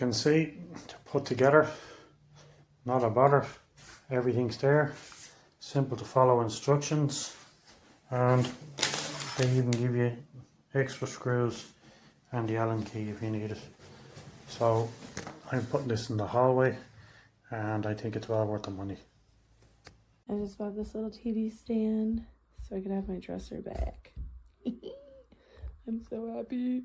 can see, to put together, not a bother. Everything's there, simple to follow instructions, and they even give you extra screws and the Allen key if you need it. So I'm putting this in the hallway, and I think it's well worth the money. I just bought this little TV stand so I can have my dresser back. I'm so happy.